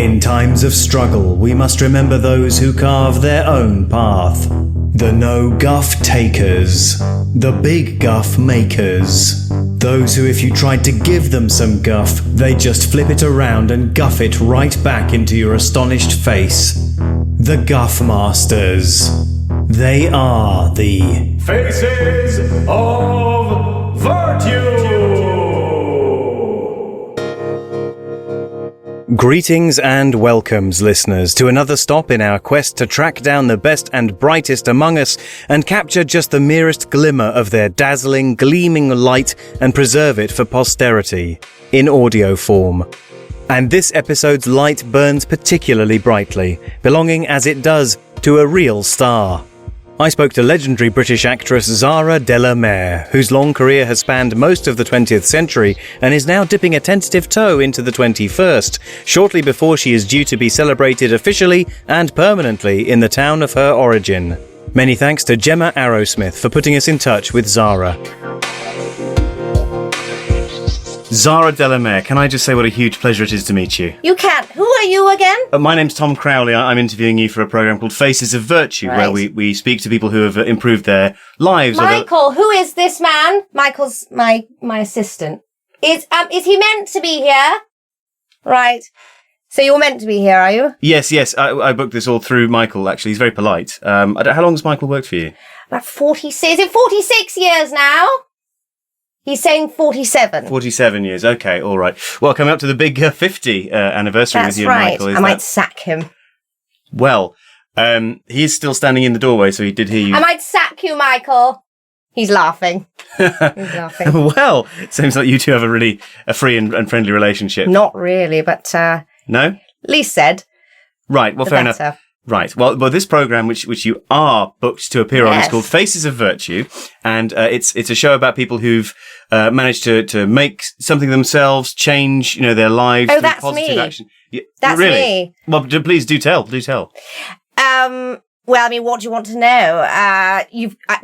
In times of struggle, we must remember those who carve their own path. The no-guff takers. The big guff makers. Those who, if you tried to give them some guff, they'd just flip it around and guff it right back into your astonished face. The Guff Masters. They are the Faces of Virtue! Greetings and welcomes, listeners, to another stop in our quest to track down the best and brightest among us and capture just the merest glimmer of their dazzling, gleaming light and preserve it for posterity, in audio form. And this episode's light burns particularly brightly, belonging as it does to a real star. I spoke to legendary British actress Zara Delamere, whose long career has spanned most of the 20th century and is now dipping a tentative toe into the 21st, shortly before she is due to be celebrated officially and permanently in the town of her origin. Many thanks to Gemma Arrowsmith for putting us in touch with Zara. Zara Delamere, can I just say what a huge pleasure it is to meet you? You can. Who are you again? My name's Tom Crowley. I'm interviewing you for a programme called Faces of Virtue, Right. where we speak to people who have improved their lives. Michael, who is this man? Michael's my assistant. Is he meant to be here? Right. So you're meant to be here, are you? Yes. I booked this all through Michael, actually. He's very polite. How long has Michael worked for you? About 46. Is it 46 years now? He's saying 47. 47 years. Okay, all right. Well, coming up to the big 50 anniversary That's with you right. and Michael. I might sack him. Well, he is still standing in the doorway, so he did hear you. I might sack you, Michael. He's laughing. He's laughing. Well, it seems like you two have a free and friendly relationship. Not really, but No? least said. Right, well, the fair better. enough. Right. Well, this program, which you are booked to appear on, is Yes. called Faces of Virtue, and it's a show about people who've managed to make something themselves, change their lives. Oh, through that's positive me. action. Yeah, That's really? me. Well, please do tell. Do tell. Well, I mean, what do you want to know?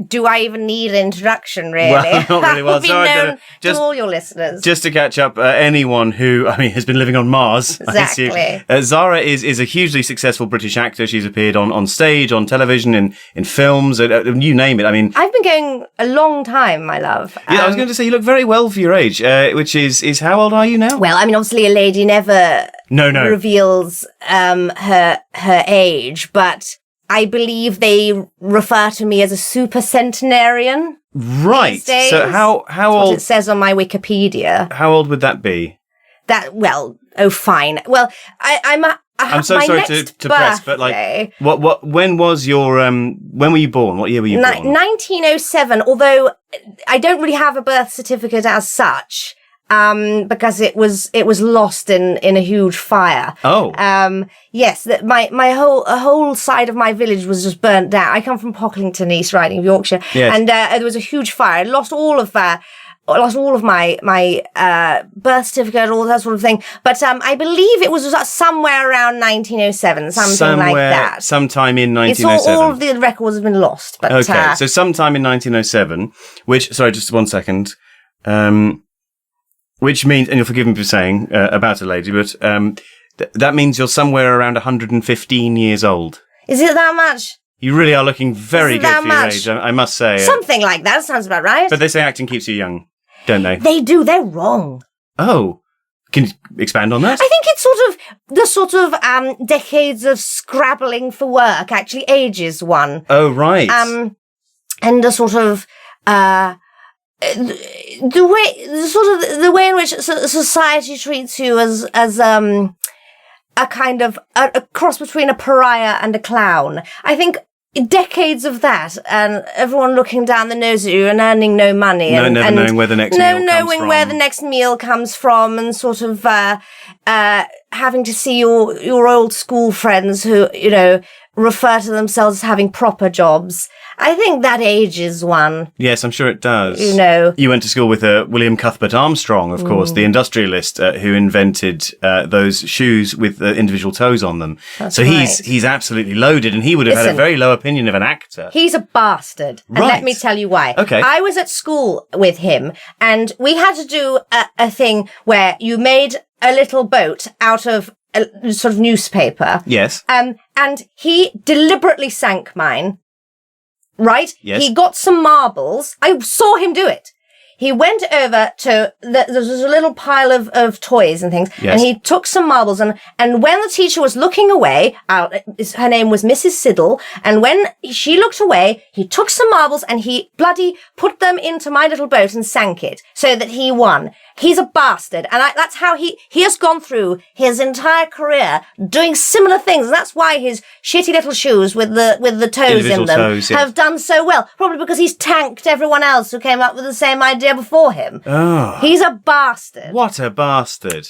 Do I even need an introduction, really? Well, not really. Well, I'll be sorry, known just- to all your listeners. Just to catch up, anyone who, has been living on Mars. Exactly. I assume. Zara is a hugely successful British actor. She's appeared on stage, on television, in films, you name it. I mean, I've been going a long time, my love. yeah, I was going to say you look very well for your age, which is how old are you now? Well, I mean, obviously, a lady never No. reveals her age, but I believe they refer to me as a super centenarian. Right. these days. So how That's what old? it says on my Wikipedia. How old would that be? Fine. Well, I'm so my sorry next to press, but birthday- what? When was your? When were you born? What year were you born? 1907, although I don't really have a birth certificate as such, because it was lost in a huge fire. Oh. Yes, that my whole side of my village was just burnt down. I come from Pocklington, East Riding of Yorkshire. Yes. And there was a huge fire. I lost all of my birth certificate, all that sort of thing. But I believe it was somewhere around 1907, something like that. Sometime in It's 1907. all of the records have been lost. But Okay, so sometime in 1907, sorry, just 1 second, which means, and you'll forgive me for saying about a lady, but that means you're somewhere around 115 years old. is it that much? You really are looking very Is it good that for your much? age, I must say. Something like that. Sounds about right. But they say acting keeps you young, don't they? They do. They're wrong. Oh, can you expand on that? I think it's sort of decades of scrabbling for work actually ages one. Oh, right. And the sort of the way in which society treats you as a kind of a cross between a pariah and a clown. I think decades of that, and everyone looking down the nose at you and earning no money, Never knowing where the next meal comes knowing from. where the next meal comes from, and sort of having to see your old school friends who refer to themselves as having proper jobs. I think that ages one. Yes, I'm sure it does. You went to school with William Cuthbert Armstrong, of course, the industrialist who invented those shoes with individual toes on them. That's so right. he's absolutely loaded, and he would have had a Listen, very low opinion of an actor. He's a bastard. And Right. let me tell you why. Okay. I was at school with him, and we had to do a thing where you made a little boat out of sort of newspaper. Yes. And he deliberately sank mine. Right? Yes. He got some marbles. I saw him do it. He went over to, there's a little pile of toys and things, Yes. and he took some marbles, and when the teacher was looking away, her name was Mrs. Siddle, and when she looked away, he took some marbles and he bloody put them into my little boat and sank it, so that he won. He's a bastard, and that's how he has gone through his entire career doing similar things, and that's why his shitty little shoes with the toes in them have done so well. Probably because he's tanked everyone else who came up with the same idea before him. Oh. He's a bastard. What a bastard.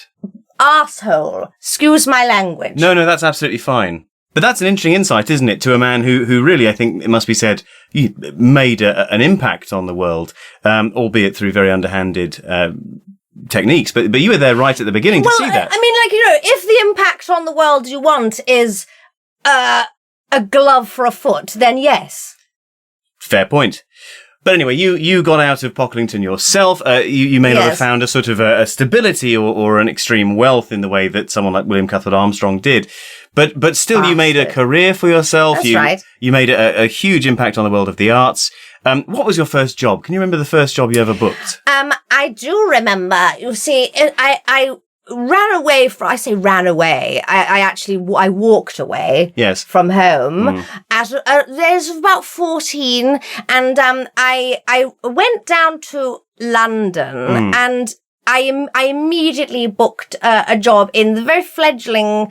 Arsehole. Excuse my language. No, that's absolutely fine. But that's an interesting insight, isn't it, to a man who really, I think it must be said, made an impact on the world, albeit through very underhanded techniques. But you were there right at the beginning to see that. I mean, if the impact on the world you want is a glove for a foot, then yes. Fair point. But anyway, you got out of Pocklington yourself. You may not have found a sort of a stability or an extreme wealth in the way that someone like William Cuthbert Armstrong did. But still, you made a career for yourself. That's right. You made a huge impact on the world of the arts. What was your first job? Can you remember the first job you ever booked? I do remember. You see, I ran away from, I say ran away. I walked away. Yes. From home at the age of about 14. And, I went down to London and I immediately booked a job in the very fledgling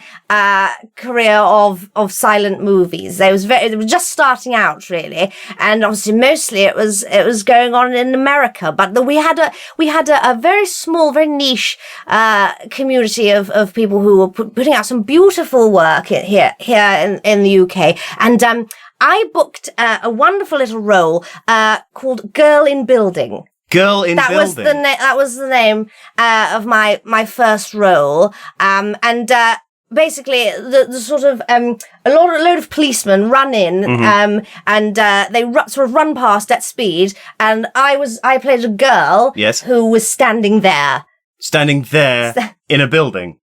career of silent movies. It was just starting out, really, and obviously mostly it was going on in America. But we had a very small, very niche community of people who were putting out some beautiful work here in the UK, and I booked a wonderful little role called Girl in Building. Girl in Building. That was the name of my first role. And basically the sort of a load of policemen run in and they sort of run past at speed, and I played a girl who was standing there in a building.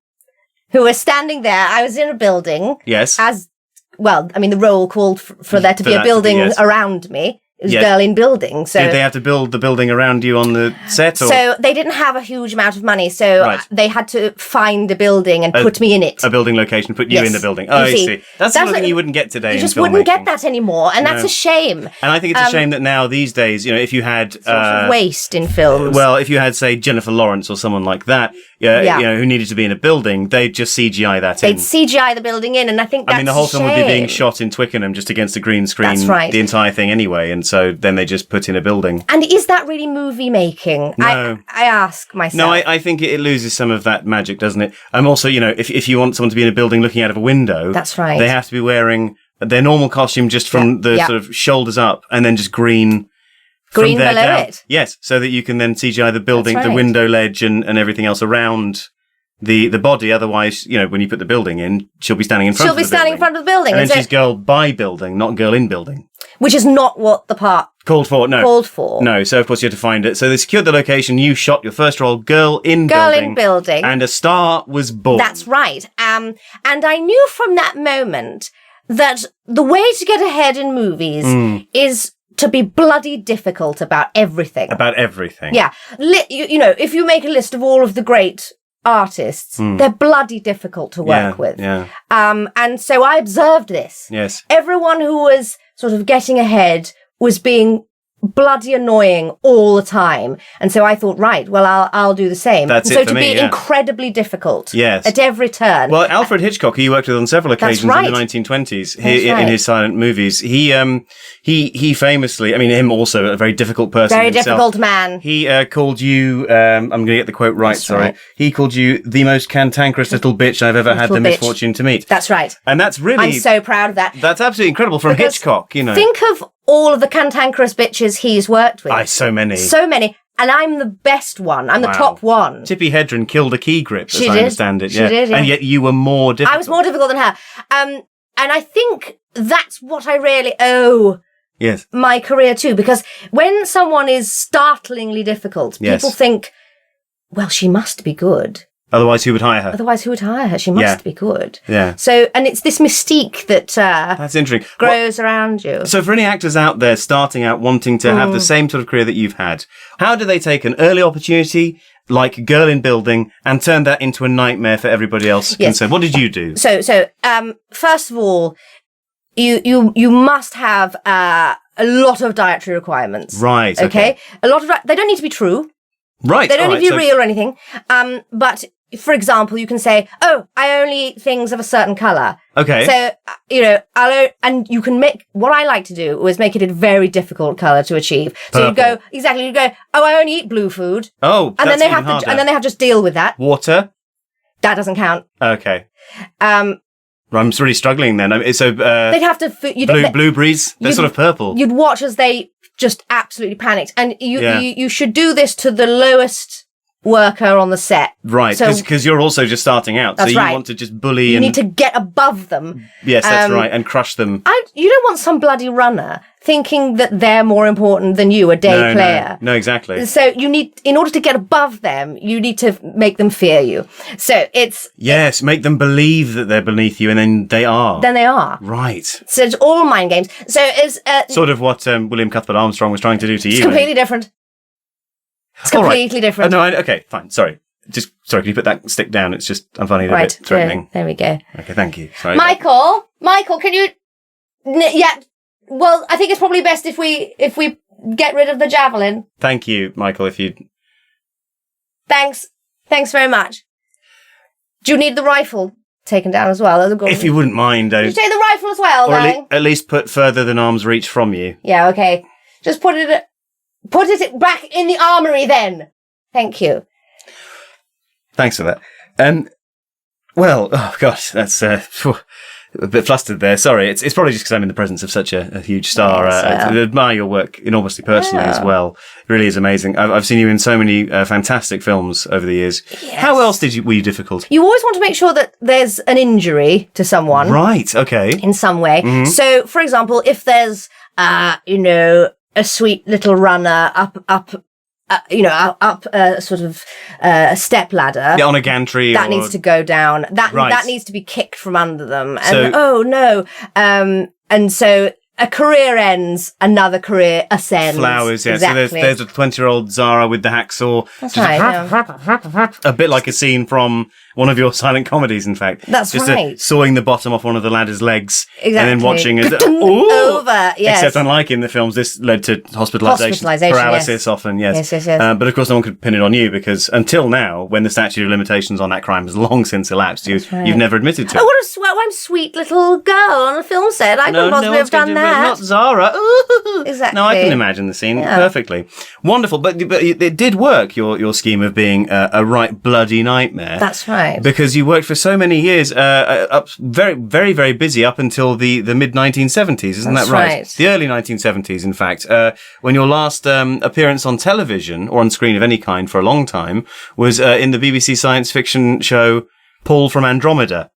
Who was standing there. I was in a building. Yes. As well, I mean, the role called for there to be a building around me. It was Girl in Building. So did they have to build the building around you on the set? Or? So they didn't have a huge amount of money, so they had to find a building and put me in it. A building location, put you in the building. Oh, I see. That's the sort of thing you wouldn't get today. You just wouldn't get that anymore, and that's a shame. And I think it's a shame that now these days, if you had sort of waste in films. Well, if you had, say, Jennifer Lawrence or someone like that, who needed to be in a building, they'd just CGI that in. They'd CGI the building in, and I think that's the whole film would be being shot in Twickenham just against a green screen. That's right. The entire thing anyway, and so then they just put in a building. And is that really movie making? No. I ask myself. No, I think it loses some of that magic, doesn't it? I'm also, if you want someone to be in a building looking out of a window, that's right. They have to be wearing their normal costume just from the sort of shoulders up, and then just green below down. it. Yes, so that you can then CGI the building, the window ledge, and everything else around the body. Otherwise, when you put the building in, she'll be standing in front of the building. She'll be standing in front of the building. And then she's girl by building, not girl in building. Which is not what the part called for. No. So of course you had to find it. So they secured the location. You shot your first role, Girl in Building. And a star was born. That's right. And I knew from that moment that the way to get ahead in movies is to be bloody difficult about everything. Yeah. If you make a list of all of the great artists, they're bloody difficult to work with. Yeah. And so I observed this. Yes. Everyone who was sort of getting ahead was being bloody annoying all the time. And so I thought, right, well, I'll do the same. That's and so it for to me, be incredibly difficult yes. at every turn. Well, Alfred Hitchcock, who you worked with on several occasions in the 1920s in his silent movies, he famously, I mean, him also a very difficult person Very himself. difficult man. He called you, I'm going to get the quote right, sorry. He called you the most cantankerous little bitch I've ever had the misfortune to meet. That's right. And that's really... I'm so proud of that. That's absolutely incredible from Hitchcock, Think of all of the cantankerous bitches he's worked with. So many. So many. And I'm the best one. I'm the top one. Tippi Hedren killed a key grip, as I understand it. She did, yeah. And yet you were more difficult. I was more difficult than her. And I think that's what I really owe my career to. Because when someone is startlingly difficult, people think, well, she must be good. Otherwise, who would hire her? Otherwise, who would hire her? She must be good. Yeah. So, and it's this mystique that That's interesting. grows around you. So for any actors out there starting out wanting to have the same sort of career that you've had, how do they take an early opportunity like Girl in Building and turn that into a nightmare for everybody else concerned? What did you do? So, first of all, you must have a lot of dietary requirements. Right. Okay. A lot of they don't need to be true. Right. They don't need to be real or anything. But for example, you can say, "Oh, I only eat things of a certain color." Okay. So and you can make what I like to do is make it a very difficult color to achieve. So you go, "Oh, I only eat blue food." Oh, and that's then they have harder. to, and then they have to just deal with that. Water. That doesn't count. Okay. I'm really struggling then. So They'd have to blueberries. They're sort of purple. You'd watch as they just absolutely panicked, and you should do this to the lowest worker on the set. Right, because you're also just starting out, so you want to just bully you need to get above them. Yes, that's right, and crush them. You don't want some bloody runner thinking that they're more important than you, a day player. No, exactly. So in order to get above them, you need to make them fear you. So Yes, make them believe that they're beneath you, and then they are. Right. So it's all mind games. So it's sort of what William Cuthbert Armstrong was trying to do to you. It's completely different. It's completely different. Oh, no, okay, fine. Sorry. Sorry, can you put that stick down? It's just, I'm finding it a bit threatening. There we go. Okay, thank you. Sorry. Michael, can you... Yeah, well, I think it's probably best if we get rid of the javelin. Thank you, Michael, if you... Thanks very much. Do you need the rifle taken down as well? If you wouldn't mind. You take the rifle as well, or at least put further than arm's reach from you. Yeah, okay. Just put it back in the armory then. Thank you. Thanks for that. Well, oh gosh, that's a bit flustered there. Sorry, it's probably just because I'm in the presence of such a huge star. I admire your work enormously personally as well. It really is amazing. I've seen you in so many fantastic films over the years. Yes. How else were you difficult? You always want to make sure that there's an injury to someone. Right. Okay. In some way. Mm-hmm. So, for example, if there's a sweet little runner up a sort of step ladder. Yeah, on a gantry. That needs to go down. That needs to be kicked from under them. And and so a career ends, another career ascends. Flowers, yeah. Exactly. So there's a 20-year-old Zara with the hacksaw. That's right. A bit like a scene from one of your silent comedies, in fact. That's just right. Sawing the bottom off one of the ladder's legs. Exactly. And then watching as over, yes. Except unlike in the films, this led to hospitalisation, paralysis often, yes. Yes. But of course, no one could pin it on you because until now, when the statute of limitations on that crime has long since elapsed, you've never admitted to it. Oh, I'm a sweet little girl on a film set. I couldn't possibly have done that. Not Zara. Exactly. No, I can imagine the scene perfectly. Wonderful. But it did work, your scheme of being a right bloody nightmare. That's right. Because you worked for so many years, up very, very, very busy up until the mid-1970s, isn't that right? The early 1970s, in fact, when your last appearance on television, or on screen of any kind for a long time, was in the BBC science fiction show Paul from Andromeda.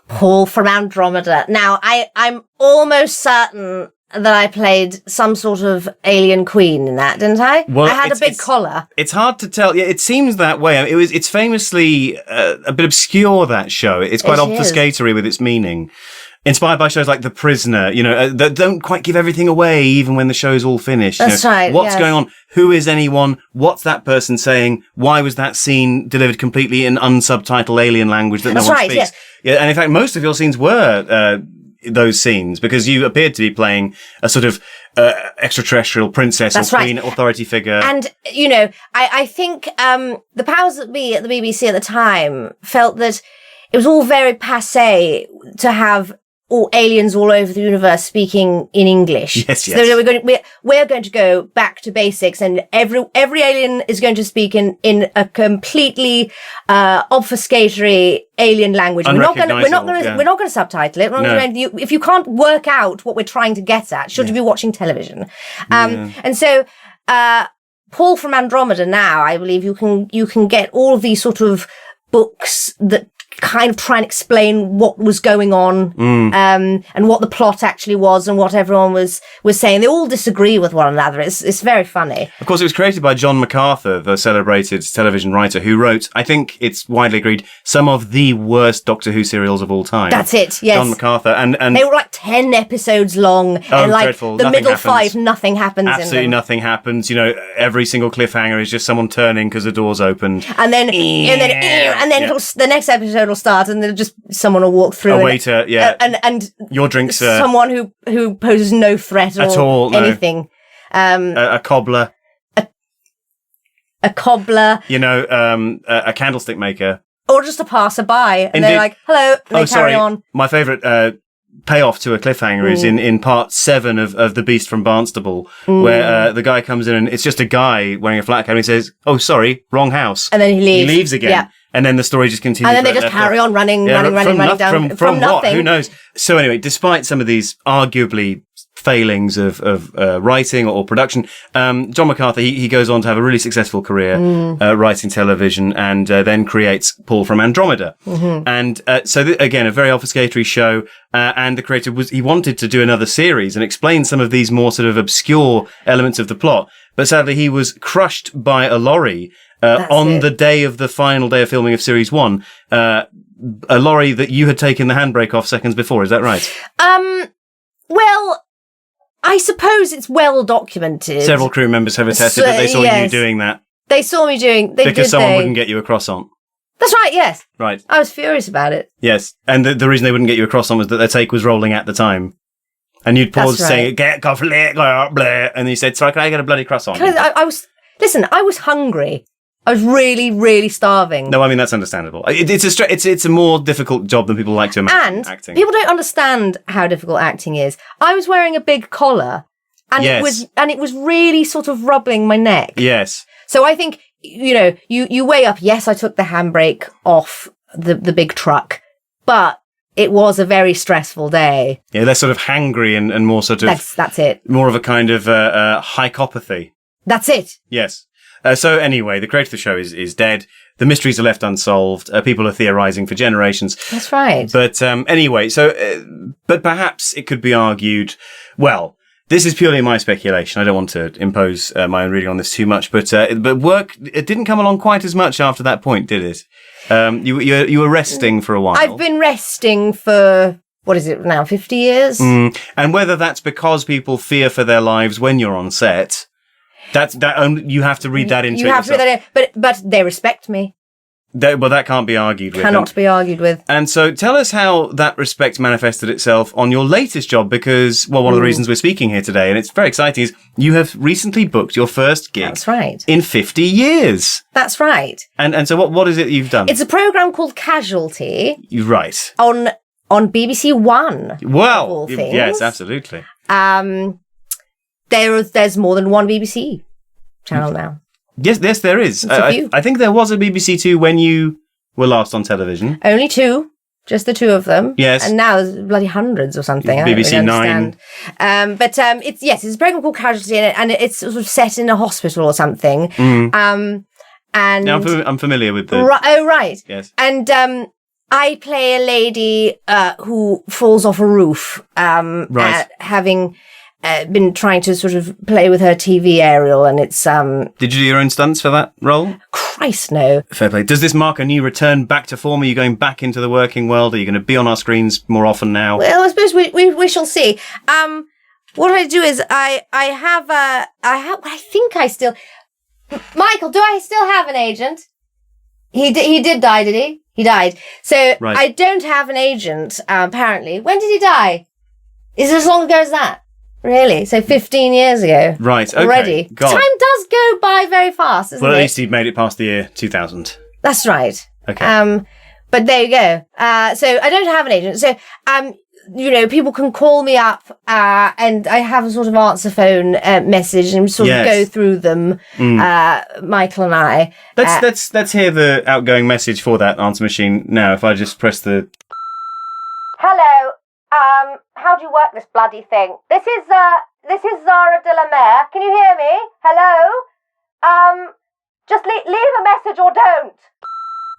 Paul from Andromeda. Now, I'm almost certain that I played some sort of alien queen in that, didn't I? Well, I had a big collar. It's hard to tell. Yeah, it seems that way. It's famously a bit obscure, that show. It's quite obfuscatory with its meaning. Inspired by shows like The Prisoner, that don't quite give everything away even when the show's all finished. That's right. What's going on? Who is anyone? What's that person saying? Why was that scene delivered completely in unsubtitled alien language that no one speaks? Yes. Yeah, and in fact, most of your scenes were those scenes because you appeared to be playing a sort of extraterrestrial princess or queen authority figure. And, I think the powers that be at the BBC at the time felt that it was all very passé to have all aliens all over the universe speaking in English. Yes. So we're going to go back to basics, and every alien is going to speak in a completely obfuscatory alien language. We're not going to subtitle it. If you can't work out what we're trying to get at, should you be watching television? And so Paul from Andromeda now, I believe you can get all of these sort of books that kind of try and explain what was going on, and what the plot actually was and what everyone was saying. They all disagree with one another. It's very funny. Of course, it was created by John MacArthur, the celebrated television writer who wrote, I think it's widely agreed, some of the worst Doctor Who serials of all time. That's it, yes. John MacArthur. And they were like 10 episodes long, and like dreadful. the Nothing middle happens. 5, nothing happens Absolutely in them. nothing happens. You know, every single cliffhanger is just someone turning because the door's opened. And then the next episode will start, and then just someone will walk through. A waiter, and your drinks, someone who poses no threat at all, anything. No. A cobbler, a cobbler, you know, a candlestick maker, or just a passerby, and Indeed. they're like, "Hello," and they carry on. My favourite payoff to a cliffhanger is in part 7 of The Beast from Barnstable, where the guy comes in and it's just a guy wearing a flat coat and he says, "Oh, sorry, wrong house," and then he leaves. He leaves again. Yeah. And then the story just continues. And then they just carry on running down from from what? nothing. Who knows? So anyway, despite some of these arguably failings of writing or production, John MacArthur, he goes on to have a really successful career writing television, and then creates Paul from Andromeda. And so again, a very obfuscatory show. And the creator he wanted to do another series and explain some of these more sort of obscure elements of the plot, but sadly he was crushed by a lorry. On the day of the final day of filming of Series 1, a lorry that you had taken the handbrake off seconds before, is that right? Well, I suppose it's well documented. Several crew members have attested that they saw you doing that. They saw me doing... Because someone wouldn't get you a croissant. That's right, yes. Right. I was furious about it. Yes, and the reason they wouldn't get you a croissant was that their take was rolling at the time. And you'd pause saying, "Get coffee, blah, blah," and you said, "Sorry, can I get a bloody croissant?" I was hungry. I was really, really starving. No, I mean, that's understandable. It's a more difficult job than people like to imagine. And acting. People don't understand how difficult acting is. I was wearing a big collar, and it was really sort of rubbing my neck. Yes. So I think, you know, you weigh up, yes, I took the handbrake off the big truck, but it was a very stressful day. Yeah, less sort of hangry and more sort of... That's it. More of a kind of hycopathy. That's it. Yes. So anyway, the creator of the show is dead. The mysteries are left unsolved. People are theorizing for generations. That's right. But anyway, but perhaps it could be argued, well, this is purely my speculation. I don't want to impose my own reading on this too much, but it didn't come along quite as much after that point, did it? You were resting for a while. I've been resting for, what is it now, 50 years? And whether that's because people fear for their lives when you're on set, you have to read that into it. You have to read that in, but they respect me. That can't be argued with. Cannot be argued with. And so tell us how that respect manifested itself on your latest job, because, well, one of the reasons we're speaking here today, and it's very exciting, is you have recently booked your first gig. That's right. In 50 years. That's right. And so what is it you've done? It's a programme called Casualty. Right. On BBC One. Well, of all things. Yes, absolutely. There's more than one BBC channel now. Yes, there is. I think there was a BBC Two when you were last on television. Only 2, just the 2 of them. Yes. And now there's bloody hundreds or something. BBC 9. It's a program called Casualty, and it's sort of set in a hospital or something. And now I'm familiar with the. Oh, right. Yes. And I play a lady who falls off a roof, Right. having been trying to sort of play with her TV aerial, and it's Did you do your own stunts for that role? Christ, no. Fair play. Does this mark a new return back to form? Are you going back into the working world? Are you going to be on our screens more often now? Well, I suppose we shall see. What I do is I think I still. Michael, do I still have an agent? He did die, did he? He died. So Right. I don't have an agent, apparently. When did he die? Is it as long ago as that? Really? So 15 years ago. Right, okay. Already. God. Time does go by very fast, doesn't Well, it? at least he made it past the year 2000. That's right. Okay. But there you go. So I don't have an agent. So, you know, people can call me up, and I have a sort of answer phone message, and sort of go through them, Michael and I. Let's hear the outgoing message for that answer machine now. If I just press the... Hello. How do you work this bloody thing? This is Zara de la Mer. Can you hear me? Hello? Just leave a message or don't.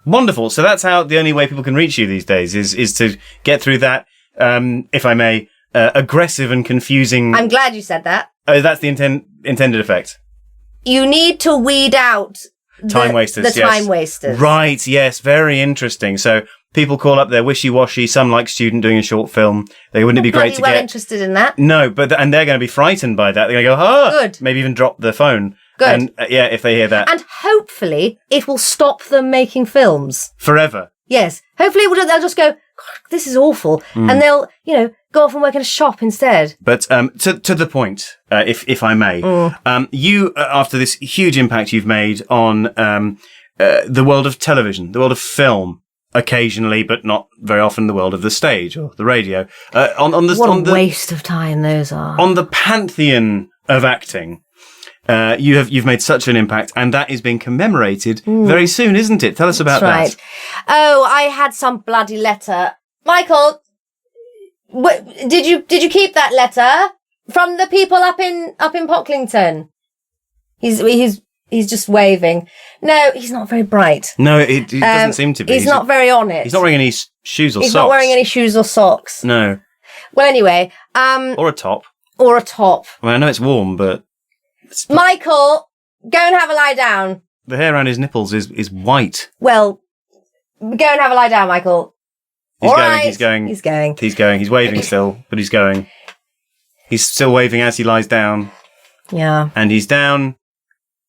Wonderful. So that's the only way people can reach you these days is to get through that, if I may, aggressive and confusing. I'm glad you said that. Oh, that's the intended effect. You need to weed out time wasters. The time wasters. Right. Yes. Very interesting. So people call up their wishy-washy, some like student doing a short film. Wouldn't it be great to get interested in that? No, and they're going to be frightened by that. They're going to go, good. Maybe even drop the phone. Good. And if they hear that. And hopefully it will stop them making films. Forever. Yes. Hopefully they'll just go, this is awful. And they'll, go off and work in a shop instead. But to the point, if I may, you, after this huge impact you've made on the world of television, the world of film, occasionally, but not very often, the world of the stage or the radio. What a waste of time those are. On the pantheon of acting, you've made such an impact, and that is being commemorated very soon, isn't it? Tell us about that. Oh, I had some bloody letter. Michael, did you keep that letter from the people up in Pocklington? He's just waving. No, he's not very bright. No, he doesn't seem to be. He's not very on it. He's not wearing any shoes or socks. He's not wearing any shoes or socks. No. Well, anyway, or a top. Or a top. Well, I know it's warm, but Michael, go and have a lie down. The hair around his nipples is white. Well, go and have a lie down, Michael. He's going. He's waving still, but he's going. He's still waving as he lies down. Yeah. And he's down,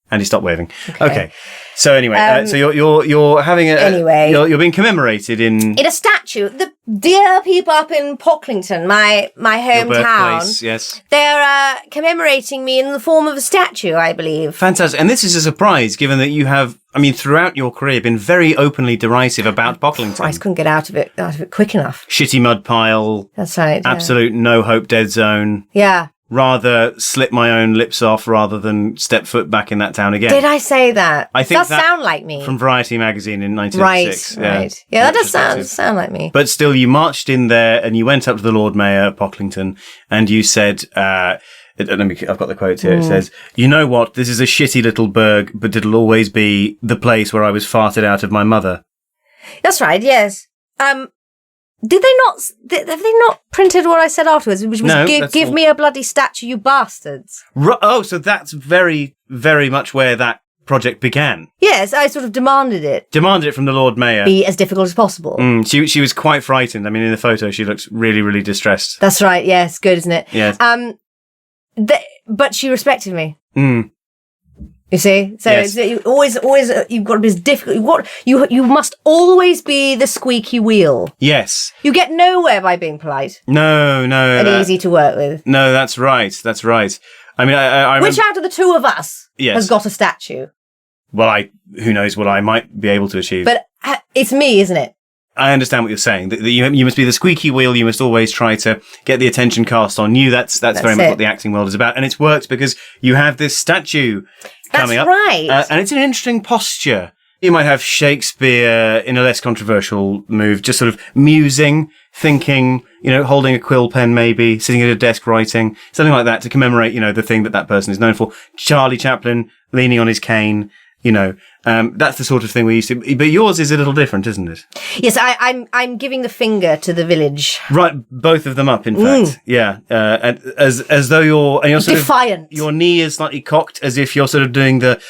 and he stopped waving. Okay. So anyway, so you're having you're being commemorated in a statue. The dear people up in Pocklington, my hometown. Your birthplace, yes. They're commemorating me in the form of a statue, I believe. Fantastic. And this is a surprise, given that you have, throughout your career, been very openly derisive about Pocklington. I couldn't get out of it quick enough. Shitty mud pile. That's right. Absolute no hope dead zone. Yeah. Rather slip my own lips off rather than step foot back in that town again. Did I say that? I think that does sound like me. From Variety magazine in 1986. Right. Yeah, that does sound like me. But still, you marched in there and you went up to the Lord Mayor of Pocklington and you said, I've got the quote here. It says, "You know what? This is a shitty little burg, but it'll always be the place where I was farted out of my mother." That's right. Yes. Did they not? Have they not printed what I said afterwards? Which was give me a bloody statue, you bastards. Oh, so that's very, very much where that project began. Yes, I sort of demanded it. Demanded it from the Lord Mayor. Be as difficult as possible. She was quite frightened. In the photo, she looks really, really distressed. That's right. Yes, good, isn't it? Yes. But she respected me. You see, so yes. You've got to be as difficult. You must always be the squeaky wheel. Yes, you get nowhere by being polite. No, and easy to work with. No, that's right. That's right. I remember... Which out of the two of us has got a statue? Well, who knows what I might be able to achieve? But it's me, isn't it? I understand what you're saying. That you must be the squeaky wheel. You must always try to get the attention cast on you. That's very much what the acting world is about, and it's worked because you have this statue coming up. That's right. And it's an interesting posture. You might have Shakespeare in a less controversial move, just sort of musing, thinking, holding a quill pen maybe, sitting at a desk writing, something like that to commemorate, the thing that person is known for. Charlie Chaplin leaning on his cane, that's the sort of thing we used to, but yours is a little different, isn't it? Yes, I'm giving the finger to the village. Right, both of them up, in fact. Yeah, as though you're sort defiant. Your knee is slightly cocked, as if you're sort of doing the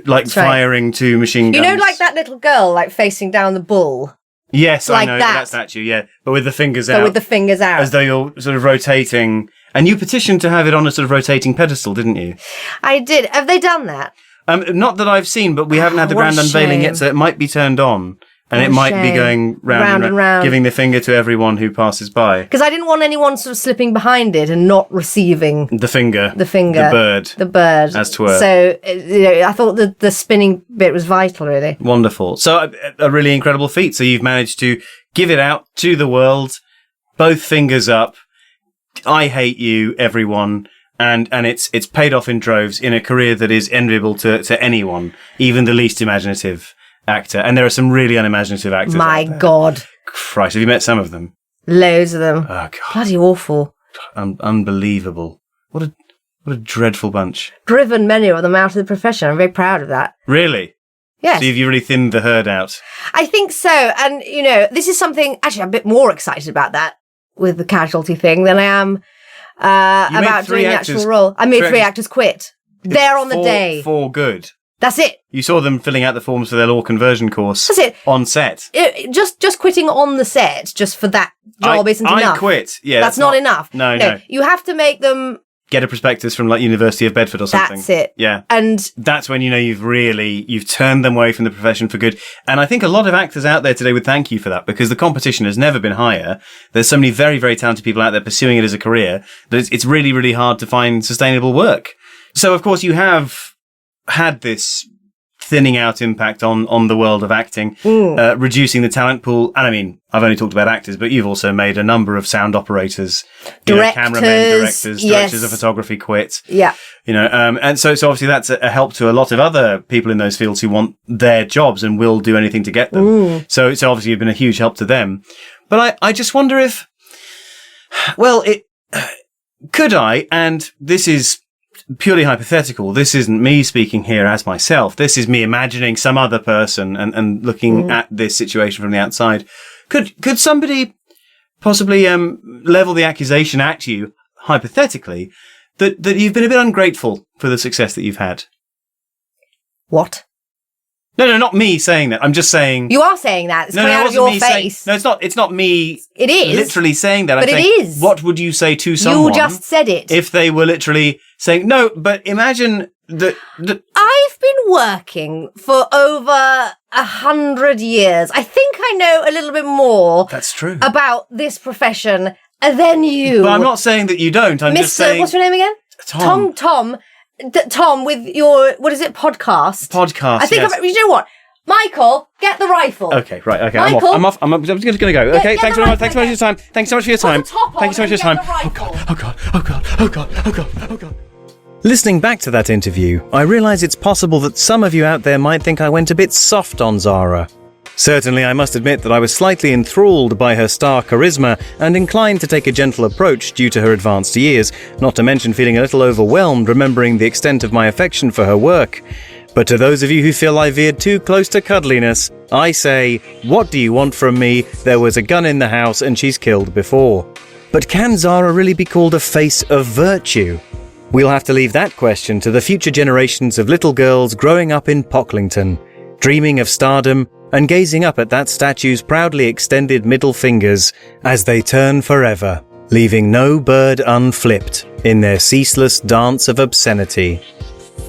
like firing to machine guns. Like that little girl, facing down the bull. Yes, I know that statue. Yeah, but with the fingers out. As though you're sort of rotating. And you petitioned to have it on a sort of rotating pedestal, didn't you? I did. Have they done that? Not that I've seen, but we haven't had the grand unveiling yet, so it might be turned on. And it might be going round and round, giving the finger to everyone who passes by. Because I didn't want anyone sort of slipping behind it and not receiving the finger. The bird. As 'twere. So, I thought the spinning bit was vital, really. Wonderful. So, a really incredible feat. So, you've managed to give it out to the world, both fingers up. I hate you, everyone. And it's paid off in droves in a career that is enviable to anyone, even the least imaginative actor. And there are some really unimaginative actors. My God. Christ, have you met some of them? Loads of them. Oh, God. Bloody awful. Unbelievable. What a dreadful bunch. Driven many of them out of the profession. I'm very proud of that. Really? Yes. So you've really thinned the herd out. I think so. And, this is something, actually, I'm a bit more excited about that with the casualty thing than I am about doing the actual role. I made three actors quit. There on the day. For good. That's it. You saw them filling out the forms for their law conversion course. That's it. On set. Just quitting on the set, just for that job isn't enough. I quit. Yeah. That's not enough. No. You have to make them... Get a prospectus from University of Bedford or something. That's it. Yeah. And that's when you've turned them away from the profession for good. And I think a lot of actors out there today would thank you for that, because the competition has never been higher. There's so many very, very talented people out there pursuing it as a career that it's really, really hard to find sustainable work. So, of course, you have had this thinning out impact on the world of acting, reducing the talent pool. And I mean, I've only talked about actors, but you've also made a number of sound operators, cameramen, directors of photography quit. Yeah. And so obviously that's a help to a lot of other people in those fields who want their jobs and will do anything to get them. So it's obviously you've been a huge help to them. But I just wonder if, could I, and this is purely hypothetical. This isn't me speaking here as myself. This is me imagining some other person and looking at this situation from the outside. Could somebody possibly level the accusation at you, hypothetically, that you've been a bit ungrateful for the success that you've had? What? No, not me saying that. I'm just saying... You are saying that. It's coming out of your face. No, it's not me... It is. Literally saying that. But I'm it saying, is. What would you say to someone... You just said it. If they were literally saying, no, but imagine that... I've been working for over 100 years. I think I know a little bit more... That's true. ...about this profession than you. But I'm not saying that you don't. I'm just saying... What's your name again? Tom, with your, what is it, podcast? Podcast, I think, yes. You know what? Michael, get the rifle. Okay, right, okay. Michael, I'm off. I'm just going to go. Okay, thanks very much. Thanks so much for your time. Thanks so much for your time. Thanks so much for your time. Oh God. Listening back to that interview, I realise it's possible that some of you out there might think I went a bit soft on Zara. Certainly, I must admit that I was slightly enthralled by her star charisma and inclined to take a gentle approach due to her advanced years, not to mention feeling a little overwhelmed remembering the extent of my affection for her work. But to those of you who feel I veered too close to cuddliness, I say, what do you want from me? There was a gun in the house and she's killed before. But can Zara really be called a face of virtue? We'll have to leave that question to the future generations of little girls growing up in Pocklington, dreaming of stardom and gazing up at that statue's proudly extended middle fingers as they turn forever, leaving no bird unflipped in their ceaseless dance of obscenity.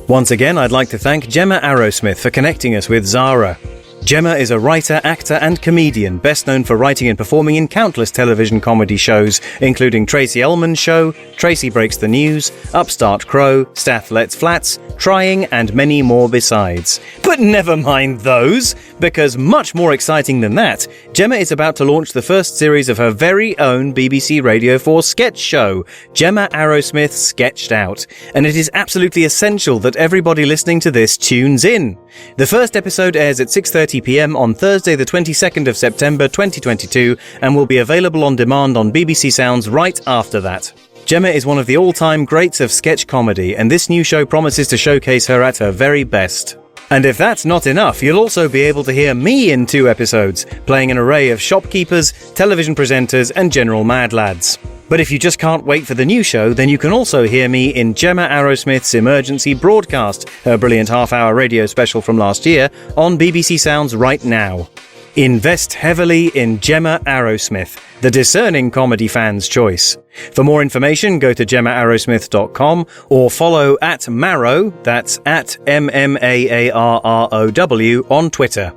Once again, I'd like to thank Gemma Arrowsmith for connecting us with Zara. Gemma is a writer, actor and comedian, best known for writing and performing in countless television comedy shows, including Tracy Ullman's Show, Tracy Breaks the News, Upstart Crow, Staff Lets Flats, Trying and many more besides. But never mind those, because much more exciting than that, Gemma is about to launch the first series of her very own BBC Radio 4 sketch show, Gemma Arrowsmith Sketched Out, and it is absolutely essential that everybody listening to this tunes in. The first episode airs at 6:30 p.m. on Thursday the 22nd of September 2022 and will be available on demand on BBC Sounds right after that. Gemma is one of the all-time greats of sketch comedy, and this new show promises to showcase her at her very best. And if that's not enough, you'll also be able to hear me in 2 episodes, playing an array of shopkeepers, television presenters and general mad lads. But if you just can't wait for the new show, then you can also hear me in Gemma Arrowsmith's Emergency Broadcast, her brilliant half-hour radio special from last year, on BBC Sounds right now. Invest heavily in Gemma Arrowsmith, the discerning comedy fan's choice. For more information, go to gemmaarrowsmith.com or follow at Marrow, that's at MMAARROW, on Twitter.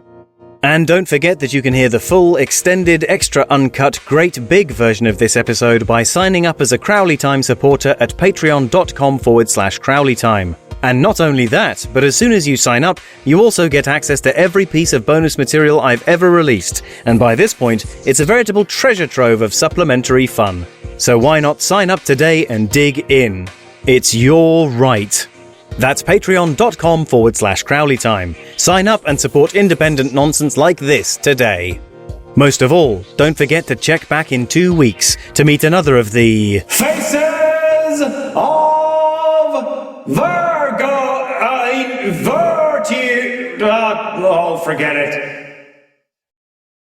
And don't forget that you can hear the full, extended, extra uncut, great big version of this episode by signing up as a Crowley Time supporter at patreon.com/CrowleyTime. And not only that, but as soon as you sign up, you also get access to every piece of bonus material I've ever released. And by this point, it's a veritable treasure trove of supplementary fun. So why not sign up today and dig in? It's your right. That's patreon.com/CrowleyTime. Sign up and support independent nonsense like this today. Most of all, don't forget to check back in 2 weeks to meet another of the Faces of Virtue. forget it.